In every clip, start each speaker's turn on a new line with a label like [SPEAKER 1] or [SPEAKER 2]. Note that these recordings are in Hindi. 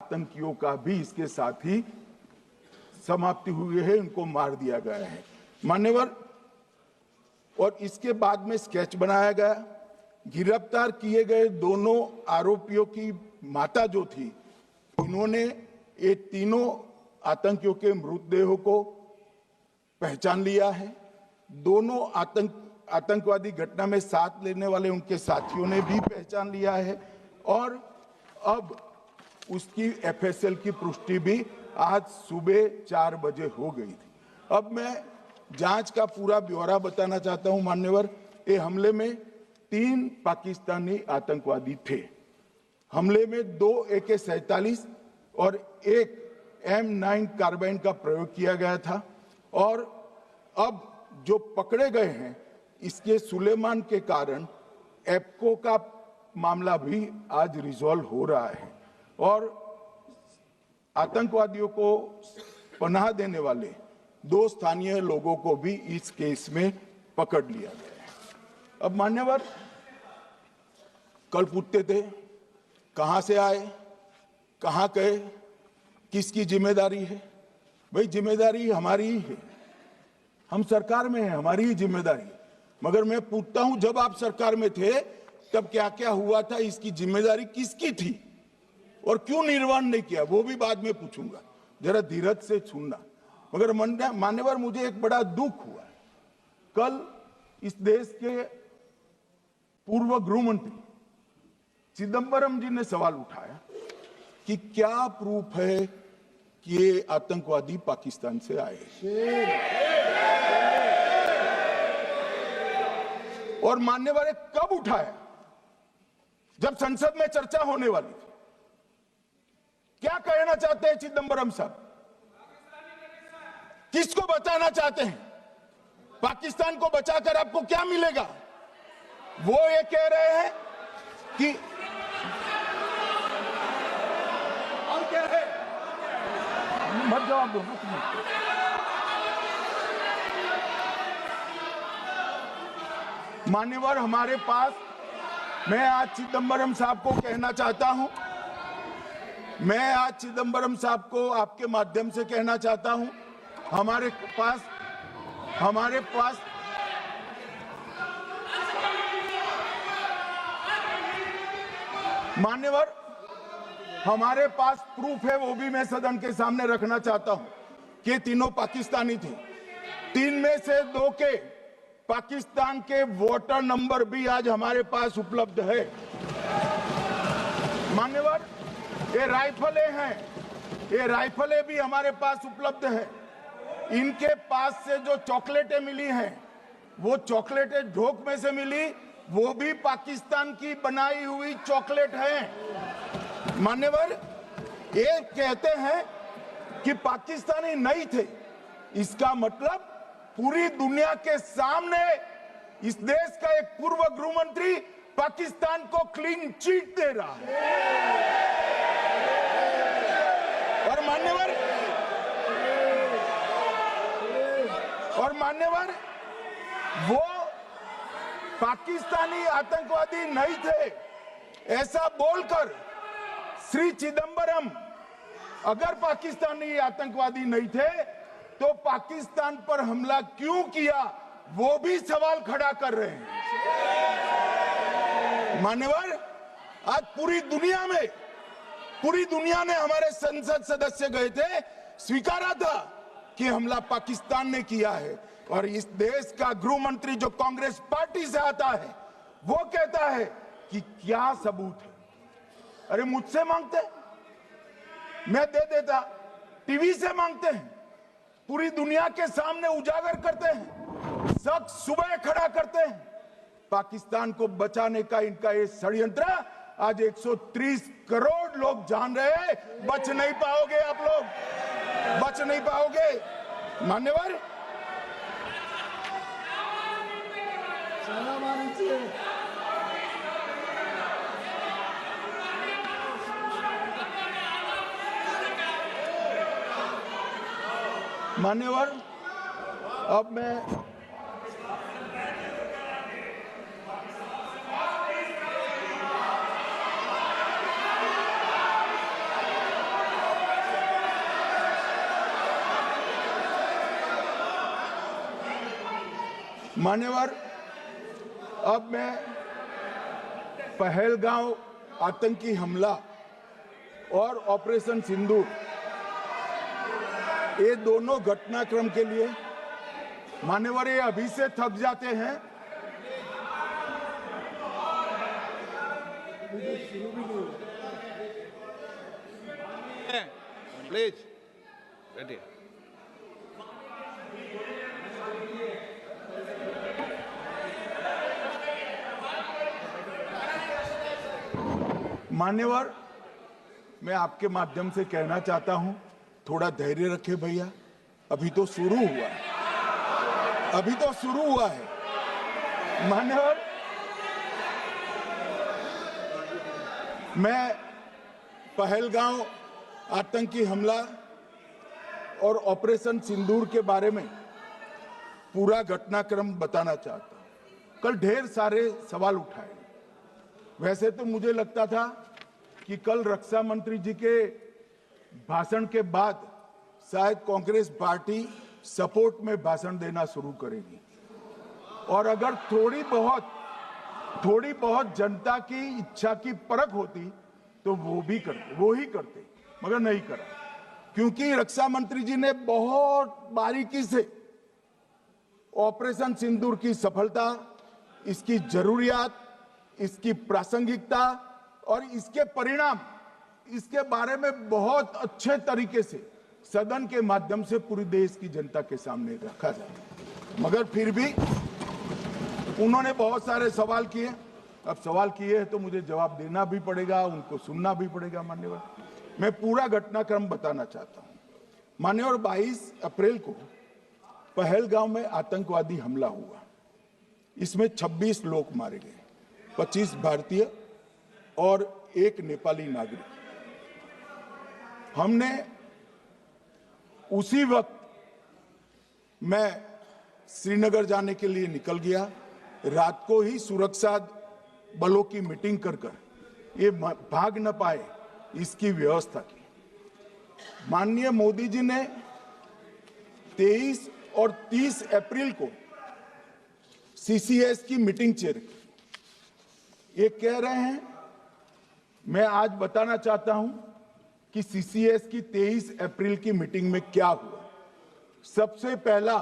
[SPEAKER 1] आतंकियों का भी इसके साथ ही समाप्ति हुई है, उनको मार दिया गया है मान्यवर। और इसके बाद में स्केच बनाया गया। गिरफ्तार किए गए दोनों आरोपियों की माता जो थी, इन्होंने ये तीनों आतंकियों के मृतदेहों को पहचान लिया है। दोनों आतंकवादी घटना में साथ लेने वाले उनके साथियों ने भी पहचान लिया है और अब उसकी एफएसएल की पुष्टि भी आज सुबह 4 बजे हो गई थी। अब मैं जांच का पूरा ब्यौरा बताना चाहता हूं मान्यवर। ये हमले में 3 पाकिस्तानी आतंकवादी थे। हमले में 2 AK-47 और 1 M9 कार्बाइन का प्रयोग किया गया था और अब जो पकड़े गए हैं इसके सुलेमान के कारण एप्को का मामला भी आज रिजॉल्व हो रहा है और आतंकवादियों को पनाह देने वाले 2 स्थानीय लोगों को भी इस केस में पकड़ लिया गया है। अब मान्यवर, कल पूछते थे कहां से आए, कहां गए, किसकी जिम्मेदारी है। भाई जिम्मेदारी हमारी ही है, हम सरकार में हैं, हमारी ही जिम्मेदारी है। मगर मैं पूछता हूं जब आप सरकार में थे तब क्या क्या हुआ था, इसकी जिम्मेदारी किसकी थी और क्यों निर्वहन नहीं किया, वो भी बाद में पूछूंगा, जरा धीरज से सुनना। मगर मान्यवर, मुझे एक बड़ा दुख हुआ। कल इस देश के पूर्व गृह मंत्री चिदंबरम जी ने सवाल उठाया कि क्या प्रूफ है कि ये आतंकवादी पाकिस्तान से आए, और मान्यवर कब उठाया, जब संसद में चर्चा होने वाली थी। क्या कहना चाहते हैं चिदंबरम साहब, किसको बचाना चाहते हैं, पाकिस्तान को बचाकर आपको क्या मिलेगा। वो ये कह रहे हैं कि और क्या है, मत जवाब दो। मान्यवर, हमारे पास, मैं आज चिदंबरम साहब को कहना चाहता हूं, मैं आज चिदंबरम साहब को आपके माध्यम से कहना चाहता हूं, हमारे पास मान्यवर, हमारे पास प्रूफ है, वो भी मैं सदन के सामने रखना चाहता हूं कि तीनों पाकिस्तानी थे। 3 में से 2 के पाकिस्तान के वोटर नंबर भी आज हमारे पास उपलब्ध है। मान्यवर, ये राइफलें हैं, ये राइफलें भी हमारे पास उपलब्ध है। इनके पास से जो चॉकलेटें मिली हैं, वो चॉकलेटें ढोक में से मिली, वो भी पाकिस्तान की बनाई हुई चॉकलेट है। मान्यवर, ये कहते हैं कि पाकिस्तानी नहीं थे, इसका मतलब पूरी दुनिया के सामने इस देश का एक पूर्व गृह मंत्री पाकिस्तान को क्लीन चिट दे रहा है। और मान्यवर, वो पाकिस्तानी आतंकवादी नहीं थे ऐसा बोलकर श्री चिदंबरम अगर पाकिस्तानी आतंकवादी नहीं थे तो पाकिस्तान पर हमला क्यों किया, वो भी सवाल खड़ा कर रहे हैं। मान्यवर, आज पूरी दुनिया ने, हमारे संसद सदस्य गए थे, स्वीकारा था कि हमला पाकिस्तान ने किया है। और इस देश का गृह मंत्री जो कांग्रेस पार्टी से आता है, वो कहता है कि क्या सबूत है। अरे मुझसे मांगते, मैं दे देता, टीवी से मांगते हैं, पूरी दुनिया के सामने उजागर करते हैं, सब सुबह खड़ा करते हैं। पाकिस्तान को बचाने का इनका ये षड्यंत्र आज 130 करोड़ लोग जान रहे हैं। बच नहीं पाओगे आप लोग, बच नहीं पाओगे। मान्यवर, मान्यवर, अब मैं मान्यवर, अब मैं पहलगांव आतंकी हमला और ऑपरेशन सिंदूर, ये दोनों घटनाक्रम के लिए मान्यवर ये अभी से थक जाते हैं।
[SPEAKER 2] प्लीज बैठिए।
[SPEAKER 1] मान्यवर, मैं आपके माध्यम से कहना चाहता हूं, थोड़ा धैर्य रखे भैया, अभी तो शुरू हुआ है, अभी तो शुरू हुआ है। मान्यवर, मैं पहलगांव आतंकी हमला और ऑपरेशन सिंदूर के बारे में पूरा घटनाक्रम बताना चाहता हूं। कल ढेर सारे सवाल उठाए। वैसे तो मुझे लगता था कि कल रक्षा मंत्री जी के भाषण के बाद शायद कांग्रेस पार्टी सपोर्ट में भाषण देना शुरू करेगी और अगर थोड़ी बहुत जनता की इच्छा की परख होती तो वो ही करते, मगर नहीं करा, क्योंकि रक्षा मंत्री जी ने बहुत बारीकी से ऑपरेशन सिंदूर की सफलता, इसकी जरूरियात, इसकी प्रासंगिकता और इसके परिणाम, इसके बारे में बहुत अच्छे तरीके से सदन के माध्यम से पूरी देश की जनता के सामने रखा जाए। मगर फिर भी उन्होंने बहुत सारे सवाल किए। अब सवाल किए हैं तो मुझे जवाब देना भी पड़ेगा, उनको सुनना भी पड़ेगा। मान्यवर, मैं पूरा घटनाक्रम बताना चाहता हूं। मान्यवर, 22 अप्रैल को पहलगांव में आतंकवादी हमला हुआ। इसमें 26 लोग मारे गए, 25 भारतीय और 1 नेपाली नागरिक। हमने उसी वक्त मैं श्रीनगर जाने के लिए निकल गया। रात को ही सुरक्षा बलों की मीटिंग कर ये भाग न पाए इसकी व्यवस्था की। माननीय मोदी जी ने 23 और 30 अप्रैल को सीसीएस की मीटिंग चेयर की। ये कह रहे हैं, मैं आज बताना चाहता हूं कि सीसीएस की 23 अप्रैल की मीटिंग में क्या हुआ। सबसे पहला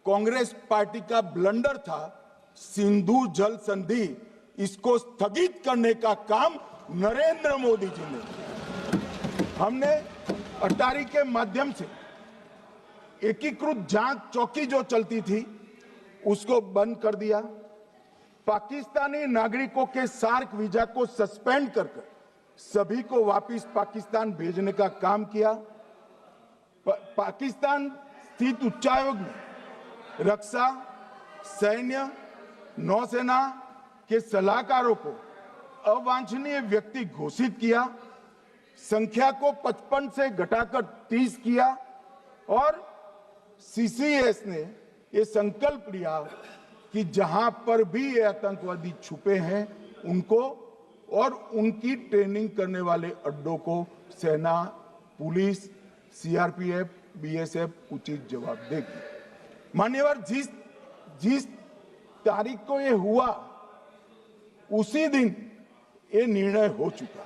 [SPEAKER 1] कांग्रेस पार्टी का ब्लंडर था सिंधु जल संधि, इसको स्थगित करने का काम नरेंद्र मोदी जी ने। हमने अटारी के माध्यम से एकीकृत जांच चौकी जो चलती थी उसको बंद कर दिया। पाकिस्तानी नागरिकों के सार्क वीजा को सस्पेंड कर सभी को वापस पाकिस्तान भेजने का काम किया। पाकिस्तान स्थित उच्चायोग में रक्षा, सैन्य, नौसेना के सलाहकारों को अवांछनीय व्यक्ति घोषित किया। संख्या को 55 से घटाकर 30 किया और सीसीएस ने ये संकल्प लिया कि जहां पर भी ये आतंकवादी छुपे हैं उनको और उनकी ट्रेनिंग करने वाले अड्डों को सेना, पुलिस, सीआरपीएफ, बीएसएफ उचित जवाब देगी। मान्यवर, जिस तारीख को ये हुआ उसी दिन ये निर्णय हो चुका।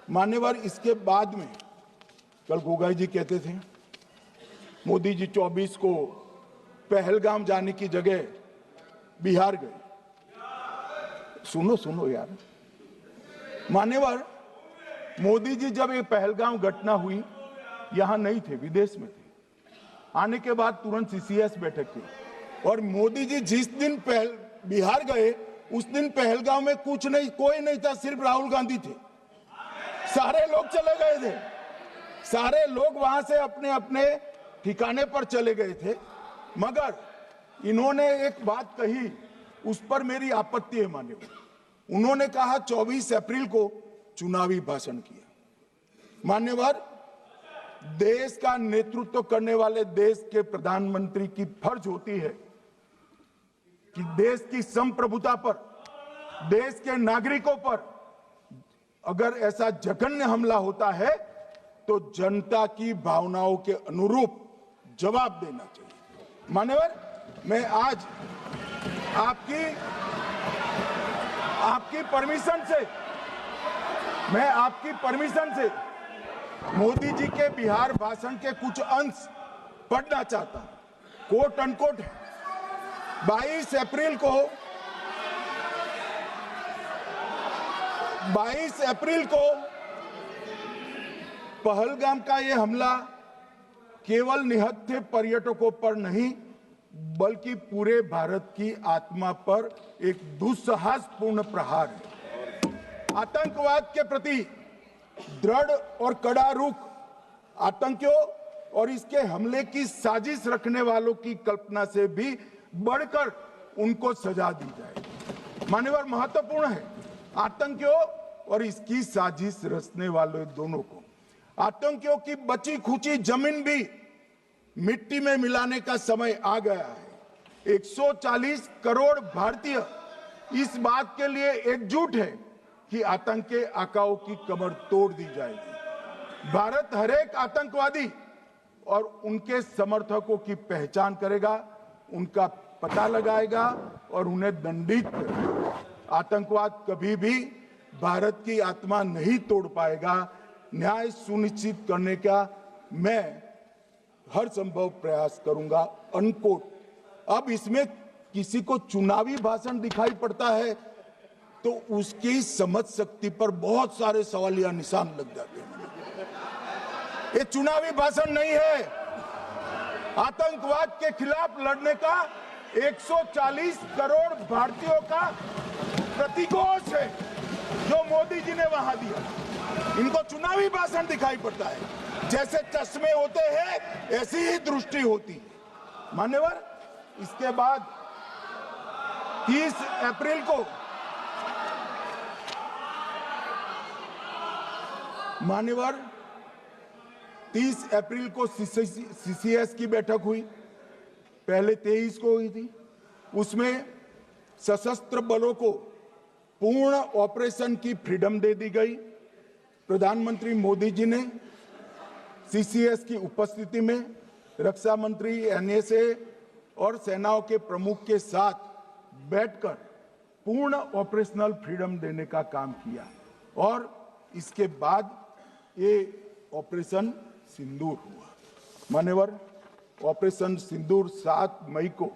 [SPEAKER 1] मान्यवर, इसके बाद में कल गोगाई जी कहते थे मोदी जी 24 को पहलगाम जाने की जगह बिहार गए। सुनो यार। मान्यवर, मोदी जी जब ये पहलगाम घटना हुई यहां नहीं थे, विदेश में थे। आने के बाद तुरंत सीसीएस बैठक की और मोदी जी जिस दिन बिहार गए उस दिन पहलगाम में कोई नहीं था, सिर्फ राहुल गांधी थे। सारे लोग चले गए थे, सारे लोग वहां से अपने अपने ठिकाने पर चले गए थे। मगर इन्होंने एक बात कही, उस पर मेरी आपत्ति है। मान्यवर, उन्होंने कहा 24 अप्रैल को चुनावी भाषण किया। मान्यवर, देश का नेतृत्व करने वाले देश के प्रधानमंत्री की फर्ज होती है कि देश की संप्रभुता पर, देश के नागरिकों पर अगर ऐसा जघन्य हमला होता है तो जनता की भावनाओं के अनुरूप जवाब देना चाहिए। मान्यवर, मैं आज आपकी परमिशन से मैं आपकी परमिशन से मोदी जी के बिहार भाषण के कुछ अंश पढ़ना चाहता हूं। कोट अनकोट है। 22 अप्रैल को पहलगाम का ये हमला केवल निहत्थे पर्यटकों पर नहीं बल्कि पूरे भारत की आत्मा पर एक दुस्साहसपूर्ण प्रहार है। आतंकवाद के प्रति दृढ़ और कड़ा रुख, आतंकियों और इसके हमले की साजिश रखने वालों की कल्पना से भी बढ़कर उनको सजा दी जाए। मान्यवर, महत्वपूर्ण है आतंकियों और इसकी साजिश रचने वाले दोनों को। आतंकियों की बची खुची जमीन भी मिट्टी में मिलाने का समय आ गया है। 140 करोड़ भारतीय इस बात के लिए एकजुट है कि आतंक के आकाओं की कमर तोड़ दी जाएगी। भारत हर एक आतंकवादी और उनके समर्थकों की पहचान करेगा, उनका पता लगाएगा और उन्हें दंडित करेगा। आतंकवाद कभी भी भारत की आत्मा नहीं तोड़ पाएगा। न्याय सुनिश्चित करने का मैं हर संभव प्रयास करूंगा। अनकोट। अब इसमें किसी को चुनावी भाषण दिखाई पड़ता है तो उसकी समझ शक्ति पर बहुत सारे सवालिया निशान लग जाते हैं। ये चुनावी भाषण नहीं है। आतंकवाद के खिलाफ लड़ने का 140 करोड़ भारतीयों का प्रतिघोष है जो मोदी जी ने वहां दिया। इनको चुनावी भाषण दिखाई पड़ता है। जैसे चश्मे होते हैं ऐसी ही दृष्टि होती है। मान्यवर, इसके बाद 30 अप्रैल को मान्यवर 30 अप्रैल को सीसीएस की बैठक हुई। पहले 23 को हुई थी। उसमें सशस्त्र बलों को पूर्ण ऑपरेशन की फ्रीडम दे दी गई। प्रधानमंत्री मोदी जी ने सीसीएस की उपस्थिति में रक्षा मंत्री, एनएसए और सेनाओं के प्रमुख के साथ बैठकर पूर्ण ऑपरेशनल फ्रीडम देने का काम किया और इसके बाद ये ऑपरेशन सिंदूर हुआ। मान्यवर, ऑपरेशन सिंदूर 7 मई को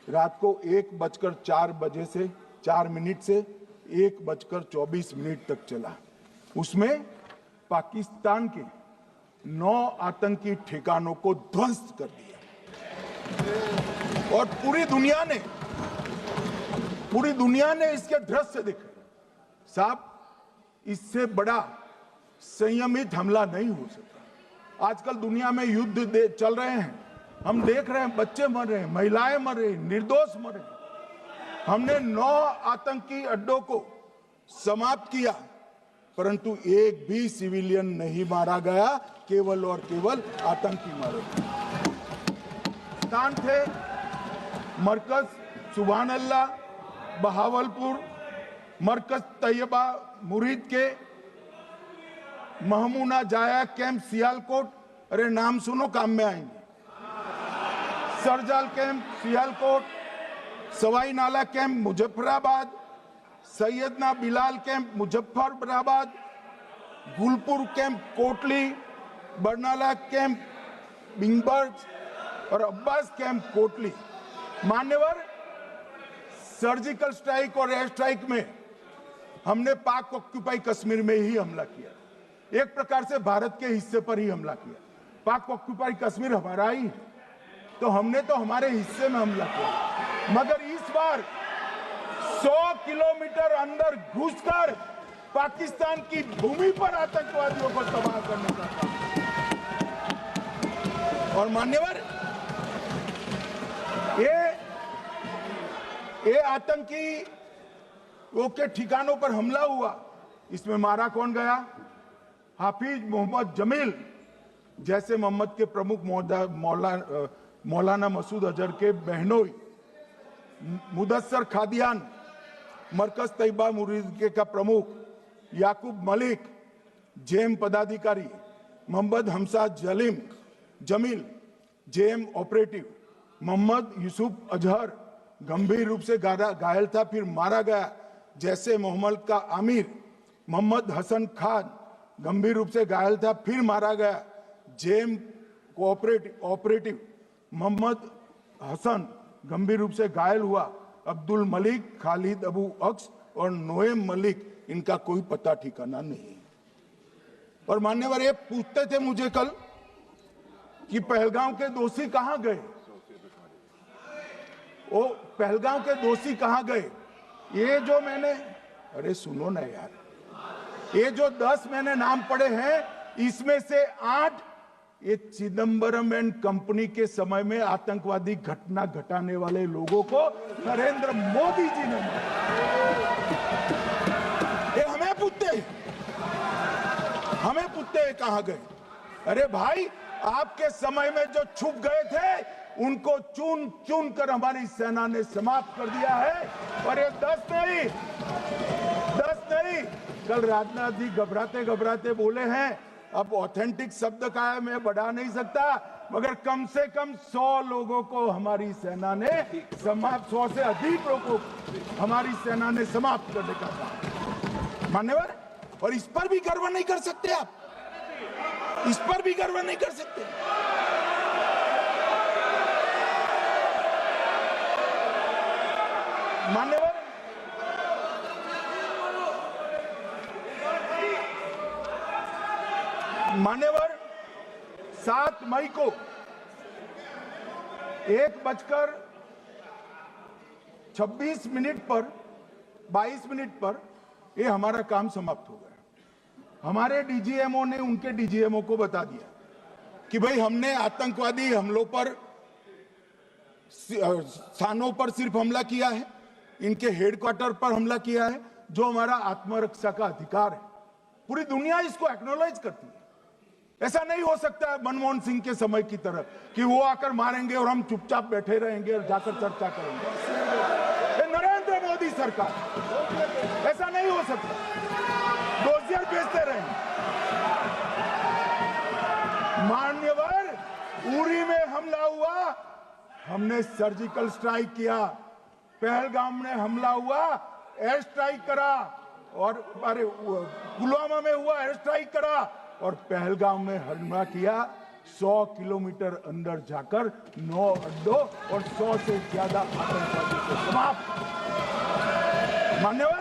[SPEAKER 1] रात को 1:04 से 4 मिनट से 1:24 तक चला। उसमें पाकिस्तान के 9 आतंकी ठिकानों को ध्वस्त कर दिया और पूरी दुनिया ने इसके दृश्य देखे। साहब, इससे बड़ा संयमित हमला नहीं हो सकता। आजकल दुनिया में युद्ध चल रहे हैं, हम देख रहे हैं, बच्चे मर रहे हैं, महिलाएं मर रही, निर्दोष मर रहे। हमने 9 आतंकी अड्डों को समाप्त किया परंतु एक भी सिविलियन नहीं मारा गया, केवल और केवल आतंकी मारे गए। स्थान थे मरकज सुभान अल्लाह बहावलपुर, मरकज तैयबा मुरीद के, महमूना जाया कैंप सियालकोट, अरे नाम सुनो काम में आएंगे, सरजाल camp Sialkot, Sawai Nala camp Muzaffarabad, Syedna Bilal camp Muzaffarabad, Gulpur camp Kotli, Barnala camp Bhimber और अब्बास कैंप कोटली। मान्यवर, सर्जिकल स्ट्राइक और एयर स्ट्राइक में हमने पाक ऑक्यूपाई कश्मीर में ही हमला किया। एक प्रकार से भारत के हिस्से पर ही हमला किया। पाक ऑक्यूपाई कश्मीर हमारा ही है, तो हमने तो हमारे हिस्से में हमला किया। मगर इस बार 100 किलोमीटर अंदर घुसकर पाकिस्तान की भूमि पर आतंकवादियों को तबाह करने का काम। और मान्यवर, ये आतंकी के ठिकानों पर हमला हुआ, इसमें मारा कौन गया? हाफिज मोहम्मद जमील जैसे मोहम्मद के प्रमुख मौलाना मसूद अजहर के बहनोई, मुदस्सर खादियान, मरकज तैयबा मुरीद का प्रमुख याकूब मलिक, जेएम पदाधिकारी मोहम्मद हमसा जमील, जेएम ऑपरेटिव मोहम्मद यूसुफ अजहर, गंभीर रूप से घायल था, फिर मारा गया। जैसे मोहम्मद का आमिर मोहम्मद हसन खान गंभीर रूप से घायल था, फिर मारा गया। जेम ऑपरेटिव मोहम्मद हसन गंभीर रूप से घायल हुआ। अब्दुल मलिक, खालिद अबू अक्स और नोएम मलिक, इनका कोई पता ठिकाना नहीं। और मान्यवर ये पूछते थे मुझे कल कि पहलगांव के दोषी कहां गए, वो पहलगांव के दोषी कहां गए। ये जो मैंने, अरे सुनो ना यार, ये जो 10 मैंने नाम पढ़े हैं, इसमें से 8 ये चिदंबरम एंड कंपनी के समय में आतंकवादी घटना घटाने वाले लोगों को नरेंद्र मोदी जी ने ये हमें पूछते हैं कहां गए। अरे भाई, आपके समय में जो छुप गए थे उनको चुन चुन कर हमारी सेना ने समाप्त कर दिया है। और ये 10 नहीं, कल राजनाथ जी घबराते घबराते बोले हैं, अब ऑथेंटिक शब्द का है, मैं बढ़ा नहीं सकता, मगर कम से कम 100 लोगों को हमारी सेना ने समाप्त, 100 से अधिक लोगों को हमारी सेना ने समाप्त करने का कहा। मान्यवर, और इस पर भी गर्व नहीं कर सकते आप, इस पर भी गर्व नहीं कर सकते। मान्यवर, मान्यवर 7 मई को 1:26 पर 22 मिनट पर ये हमारा काम समाप्त हो गया। हमारे डीजीएमओ ने उनके डीजीएमओ को बता दिया कि भाई हमने आतंकवादी हमलों पर, स्थानों पर सिर्फ हमला किया है, इनके हेडक्वार्टर पर हमला किया है, जो हमारा आत्मरक्षा का अधिकार है। पूरी दुनिया इसको एक्नॉलेज करती है। ऐसा नहीं हो सकता है मनमोहन सिंह के समय की तरह कि वो आकर मारेंगे और हम चुपचाप बैठे रहेंगे और जाकर चर्चा करेंगे। नरेंद्र मोदी सरकार, ऐसा नहीं हो सकता, डोजियर भेजते रहेंगे। मान्यवर, उरी में हमला हुआ, हमने सर्जिकल स्ट्राइक किया। पहलगाम में हमला हुआ, एयर स्ट्राइक करा, और अरे पुलवामा में हुआ, एयर स्ट्राइक करा, और पहलगाम में हमला किया। 100 किलोमीटर अंदर जाकर 9 अड्डों और 100 से ज्यादा आतंकवादियों को समाप्त। मान्यवर,